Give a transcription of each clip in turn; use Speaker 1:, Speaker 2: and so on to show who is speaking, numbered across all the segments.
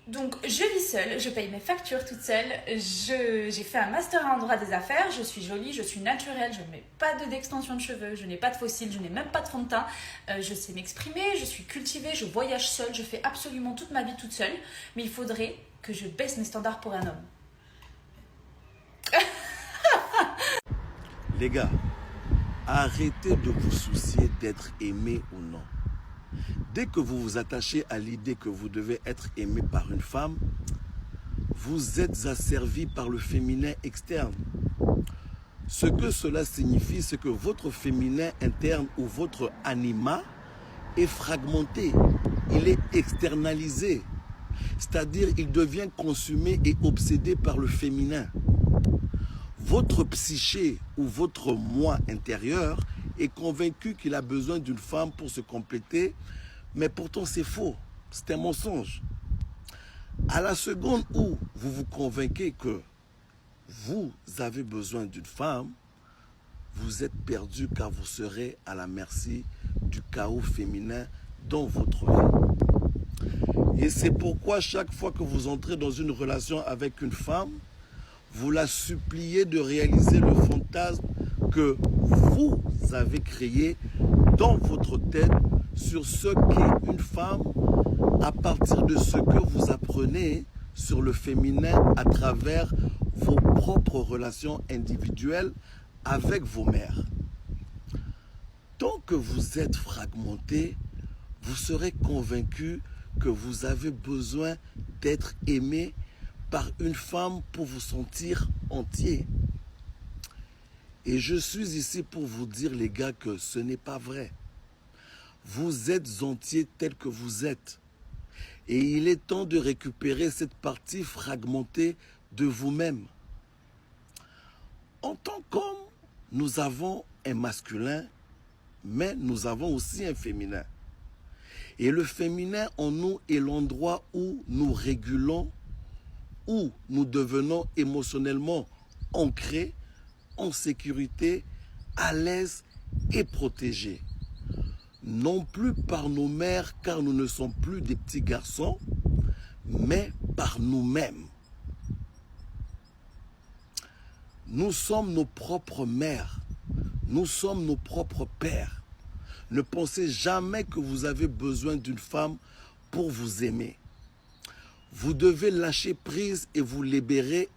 Speaker 1: Donc, je vis seule, je paye mes factures toute seule, j'ai fait un master en droit des affaires, je suis jolie, je suis naturelle, je ne mets pas d'extension de cheveux, je n'ai pas de fossiles, je n'ai même pas de fond de teint, je sais m'exprimer, je suis cultivée, je voyage seule, je fais absolument toute ma vie toute seule, mais il faudrait que je baisse mes standards pour un homme.
Speaker 2: Les gars, arrêtez de vous soucier d'être aimé ou non. Dès que vous vous attachez à l'idée que vous devez être aimé par une femme, vous êtes asservi par le féminin externe. Ce que cela signifie, c'est que votre féminin interne ou votre anima est fragmenté, il est externalisé. C'est-à-dire, il devient consumé et obsédé par le féminin. Votre psyché ou votre moi intérieur est convaincu qu'il a besoin d'une femme pour se compléter, mais pourtant c'est faux, c'est un mensonge. À la seconde où vous vous convainquez que vous avez besoin d'une femme, vous êtes perdu car vous serez à la merci du chaos féminin dans votre vie. Et c'est pourquoi chaque fois que vous entrez dans une relation avec une femme, vous la suppliez de réaliser le fantasme que vous avez créé dans votre tête sur ce qu'est une femme à partir de ce que vous apprenez sur le féminin à travers vos propres relations individuelles avec vos mères. Tant que vous êtes fragmenté, vous serez convaincu que vous avez besoin d'être aimé par une femme pour vous sentir entier. Et je suis ici pour vous dire, les gars, que ce n'est pas vrai. Vous êtes entier tel que vous êtes. Et il est temps de récupérer cette partie fragmentée de vous-même. En tant qu'homme, nous avons un masculin, mais nous avons aussi un féminin. Et le féminin en nous est l'endroit où nous régulons, où nous devenons émotionnellement ancrés, en sécurité, à l'aise et protégés. Non plus par nos mères, car nous ne sommes plus des petits garçons, mais par nous-mêmes. Nous sommes nos propres mères, nous sommes nos propres pères. Ne pensez jamais que vous avez besoin d'une femme pour vous aimer. Vous devez lâcher prise et vous libérer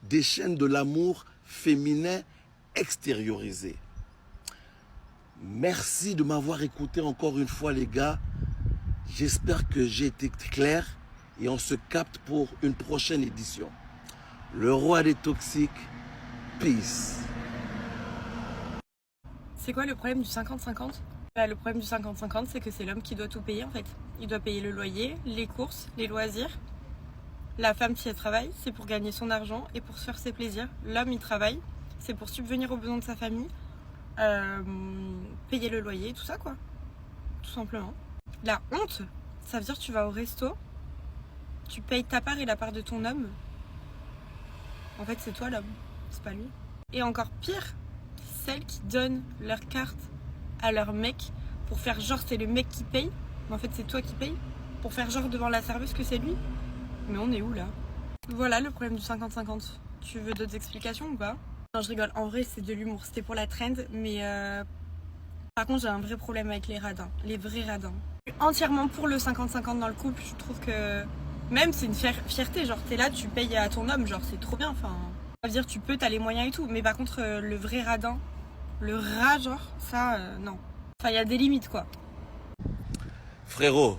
Speaker 2: des chaînes de l'amour féminin extériorisé. Merci de m'avoir écouté encore une fois, les gars. J'espère que j'ai été clair et on se capte pour une prochaine édition. Le roi des toxiques, peace.
Speaker 3: C'est quoi le problème du 50-50 ? Le problème du 50-50, c'est que c'est l'homme qui doit tout payer en fait. Il doit payer le loyer, les courses, les loisirs. La femme, si elle travaille, c'est pour gagner son argent et pour se faire ses plaisirs. L'homme, il travaille, c'est pour subvenir aux besoins de sa famille, payer le loyer, tout ça quoi. Tout simplement. La honte, ça veut dire que tu vas au resto, tu payes ta part et la part de ton homme. En fait, c'est toi l'homme, c'est pas lui. Et encore pire, celles qui donnent leur carte à leur mec pour faire genre c'est le mec qui paye, mais en fait c'est toi qui payes, pour faire genre devant la serveuse que c'est lui. Mais on est où là ? Voilà le problème du 50-50. Tu veux d'autres explications ou pas ? Non, je rigole, en vrai c'est de l'humour, c'était pour la trend, mais par contre j'ai un vrai problème avec les radins, les vrais radins. Je suis entièrement pour le 50-50 dans le couple, je trouve que même c'est une fierté, genre t'es là, tu payes à ton homme, genre c'est trop bien, enfin... Ça veut dire tu peux, t'as les moyens et tout, mais par contre le vrai radin, le rat genre, ça non. Enfin il y a des limites quoi.
Speaker 2: Frérot,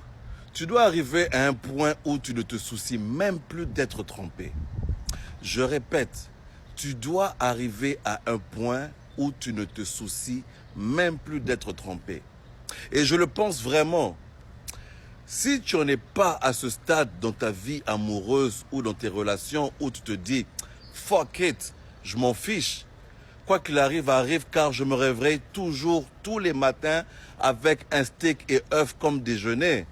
Speaker 2: tu dois arriver à un point où tu ne te soucies même plus d'être trompé. Je répète, tu dois arriver à un point où tu ne te soucies même plus d'être trompé. Et je le pense vraiment. Si tu n'en es pas à ce stade dans ta vie amoureuse ou dans tes relations où tu te dis « fuck it, je m'en fiche », quoi qu'il arrive, arrive, car je me réveille toujours, tous les matins, avec un steak et œufs comme déjeuner.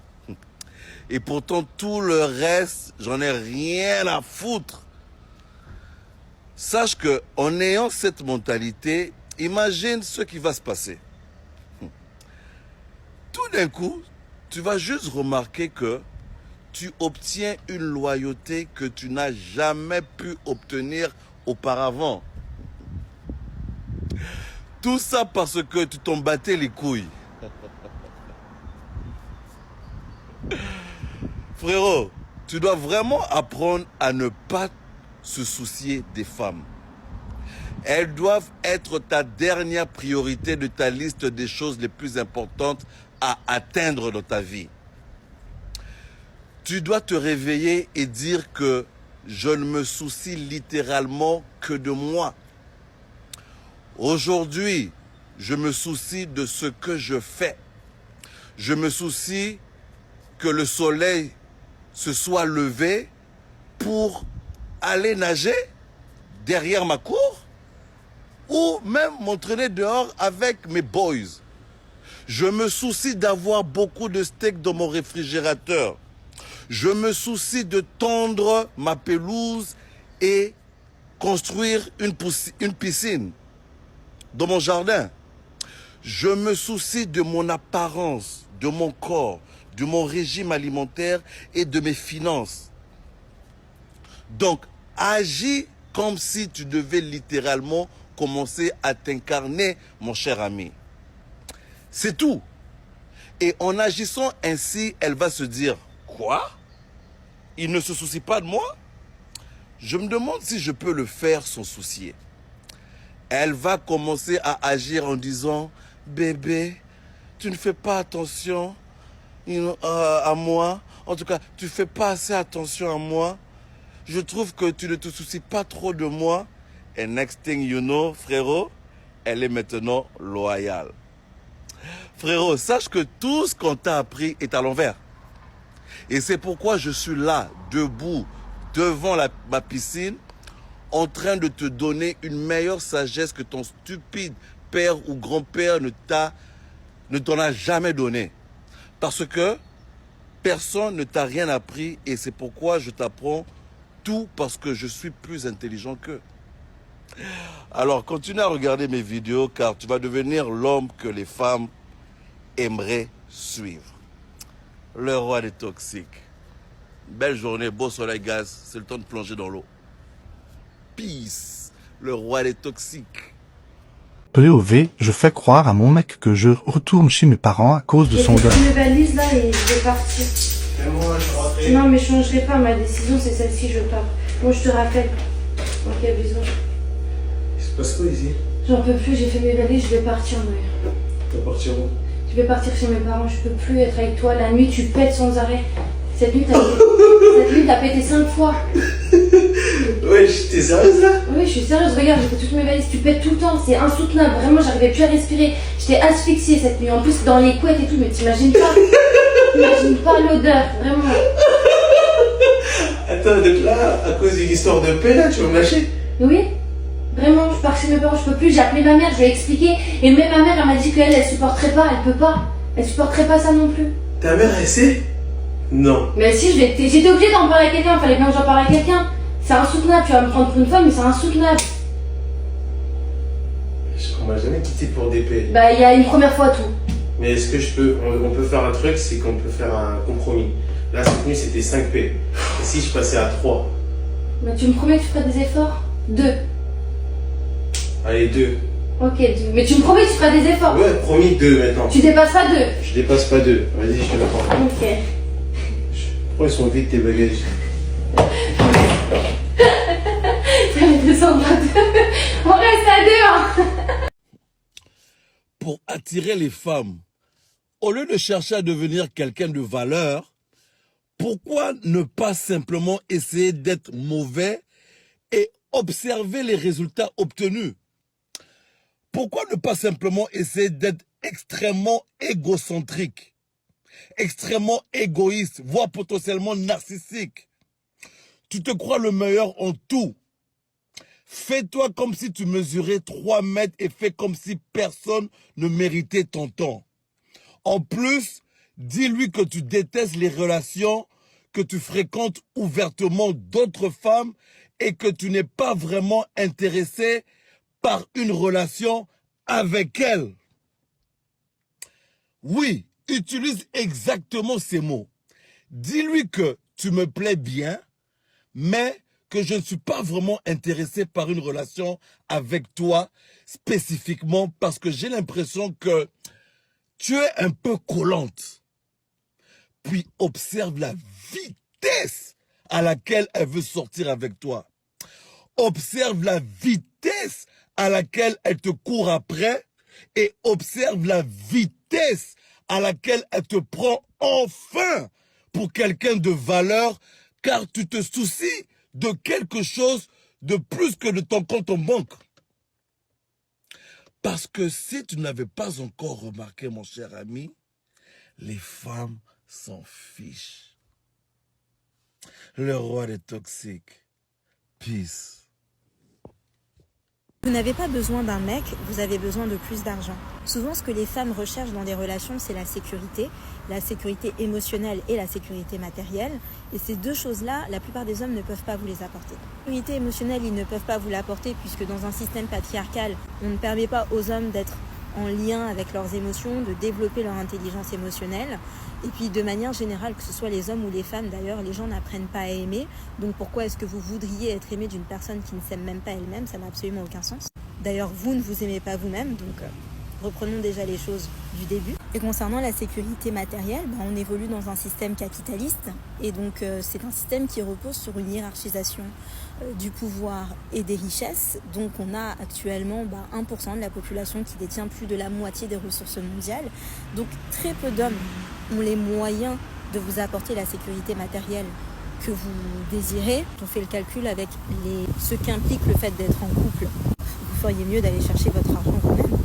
Speaker 2: Et pourtant, tout le reste, j'en ai rien à foutre. Sache que, en ayant cette mentalité, imagine ce qui va se passer. Tout d'un coup, tu vas juste remarquer que tu obtiens une loyauté que tu n'as jamais pu obtenir auparavant. Tout ça parce que tu t'en battais les couilles. Frérot, tu dois vraiment apprendre à ne pas se soucier des femmes. Elles doivent être ta dernière priorité de ta liste des choses les plus importantes à atteindre dans ta vie. Tu dois te réveiller et dire que je ne me soucie littéralement que de moi. Aujourd'hui, je me soucie de ce que je fais. Je me soucie que le soleil se soit levé pour aller nager derrière ma cour ou même m'entraîner dehors avec mes boys. Je me soucie d'avoir beaucoup de steaks dans mon réfrigérateur. Je me soucie de tondre ma pelouse et construire une piscine dans mon jardin. Je me soucie de mon apparence, de mon corps, de mon régime alimentaire et de mes finances. Donc, agis comme si tu devais littéralement commencer à t'incarner, mon cher ami. C'est tout. Et en agissant ainsi, elle va se dire, quoi? Il ne se soucie pas de moi? Je me demande si je peux le faire sans soucier. Elle va commencer à agir en disant, bébé, tu ne fais pas attention à moi. En tout cas, tu ne fais pas assez attention à moi. Je trouve que tu ne te soucies pas trop de moi. Et next thing you know, frérot, elle est maintenant loyale. Frérot, sache que tout ce qu'on t'a appris est à l'envers. Et c'est pourquoi je suis là, debout, devant ma piscine, en train de te donner une meilleure sagesse que ton stupide père ou grand-père ne t'en a jamais donné. Parce que personne ne t'a rien appris et c'est pourquoi je t'apprends tout parce que je suis plus intelligent qu'eux. Alors, continue à regarder mes vidéos car tu vas devenir l'homme que les femmes aimeraient suivre. Le roi des toxiques. Belle journée, beau soleil, gaz. C'est le temps de plonger dans l'eau. Peace. Le roi des toxiques.
Speaker 4: POV, je fais croire à mon mec que je retourne chez mes parents à cause de son
Speaker 5: J'ai
Speaker 4: deuil.
Speaker 5: pris mes valises là et je vais partir.
Speaker 6: Et moi, je rentrais.
Speaker 5: Non mais je changerai pas, ma décision c'est celle-ci, je pars. Moi je te rappelle. Ok, bisous.
Speaker 6: Il se passe quoi ici?
Speaker 5: J'en peux plus, j'ai fait mes valises, je vais partir. Mais...
Speaker 6: Tu vas partir où?
Speaker 5: Je vais partir chez mes parents, je peux plus être avec toi. La nuit tu pètes sans arrêt. Cette nuit t'as pété 5 fois.
Speaker 6: Ouais, t'es sérieuse là?
Speaker 5: Oui, je suis sérieuse, regarde, j'ai fait toutes mes valises, tu pètes tout le temps, c'est insoutenable. Vraiment, j'arrivais plus à respirer. J'étais asphyxiée cette nuit. En plus, dans les couettes et tout, mais t'imagines pas. T'imagines pas l'odeur, vraiment.
Speaker 6: Attends, donc là, à cause d'une histoire de paix là, tu vas me lâcher?
Speaker 5: Oui, vraiment, je pars chez mes parents, je peux plus. J'ai appelé ma mère, je lui ai expliqué. Et même ma mère, elle m'a dit elle supporterait pas, elle peut pas. Elle supporterait pas ça non plus.
Speaker 6: Ta mère, elle sait? Non.
Speaker 5: Mais si, j'étais obligée d'en parler à quelqu'un, fallait bien que j'en parle à quelqu'un. C'est insoutenable, tu vas me prendre pour une femme, mais c'est insoutenable.
Speaker 6: On m'a jamais quitté pour des paix.
Speaker 5: Bah, il y a une première fois tout.
Speaker 6: Mais est-ce que on peut faire un truc, c'est qu'on peut faire un compromis. Là, cette nuit, c'était 5 paix. Et si je passais à 3?
Speaker 5: Mais tu me promets que tu feras des efforts? 2.
Speaker 6: Allez, 2.
Speaker 5: Ok, 2. Mais tu me promets que tu feras des efforts?
Speaker 6: Ouais, promis 2 maintenant.
Speaker 5: Tu dépasses pas 2?
Speaker 6: Je dépasse pas 2. Vas-y, je te le prends.
Speaker 5: Ok.
Speaker 6: Pourquoi ils sont vides tes bagages?
Speaker 5: Ça va descendre à 2. On reste à 2, hein.
Speaker 2: Pour attirer les femmes, au lieu de chercher à devenir quelqu'un de valeur, pourquoi ne pas simplement essayer d'être mauvais et observer les résultats obtenus? Pourquoi ne pas simplement essayer d'être extrêmement égocentrique, extrêmement égoïste, voire potentiellement narcissique? Tu te crois le meilleur en tout. Fais-toi comme si tu mesurais 3 mètres et fais comme si personne ne méritait ton temps. En plus, dis-lui que tu détestes les relations, que tu fréquentes ouvertement d'autres femmes et que tu n'es pas vraiment intéressé par une relation avec elle. Oui, utilise exactement ces mots. Dis-lui que tu me plais bien, mais que je ne suis pas vraiment intéressé par une relation avec toi spécifiquement parce que j'ai l'impression que tu es un peu collante. Puis observe la vitesse à laquelle elle veut sortir avec toi. Observe la vitesse à laquelle elle te court après et observe la vitesse à laquelle elle te prend enfin pour quelqu'un de valeur car tu te soucies de quelque chose de plus que de ton compte en banque. Parce que si tu n'avais pas encore remarqué, mon cher ami, les femmes s'en fichent. Le roi des toxiques. Peace.
Speaker 7: Vous n'avez pas besoin d'un mec, vous avez besoin de plus d'argent. Souvent, ce que les femmes recherchent dans des relations, c'est la sécurité émotionnelle et la sécurité matérielle. Et ces deux choses-là, la plupart des hommes ne peuvent pas vous les apporter. La sécurité émotionnelle, ils ne peuvent pas vous l'apporter puisque dans un système patriarcal, on ne permet pas aux hommes d'être en lien avec leurs émotions, de développer leur intelligence émotionnelle. Et puis de manière générale, que ce soit les hommes ou les femmes d'ailleurs, les gens n'apprennent pas à aimer. Donc pourquoi est-ce que vous voudriez être aimé d'une personne qui ne s'aime même pas elle-même? Ça n'a absolument aucun sens. D'ailleurs, vous ne vous aimez pas vous-même, donc reprenons déjà les choses du début. Et concernant la sécurité matérielle, on évolue dans un système capitaliste et donc c'est un système qui repose sur une hiérarchisation du pouvoir et des richesses. Donc on a actuellement 1% de la population qui détient plus de la moitié des ressources mondiales. Donc très peu d'hommes ont les moyens de vous apporter la sécurité matérielle que vous désirez. On fait le calcul avec ce qu'implique le fait d'être en couple. Vous feriez mieux d'aller chercher votre argent vous-même.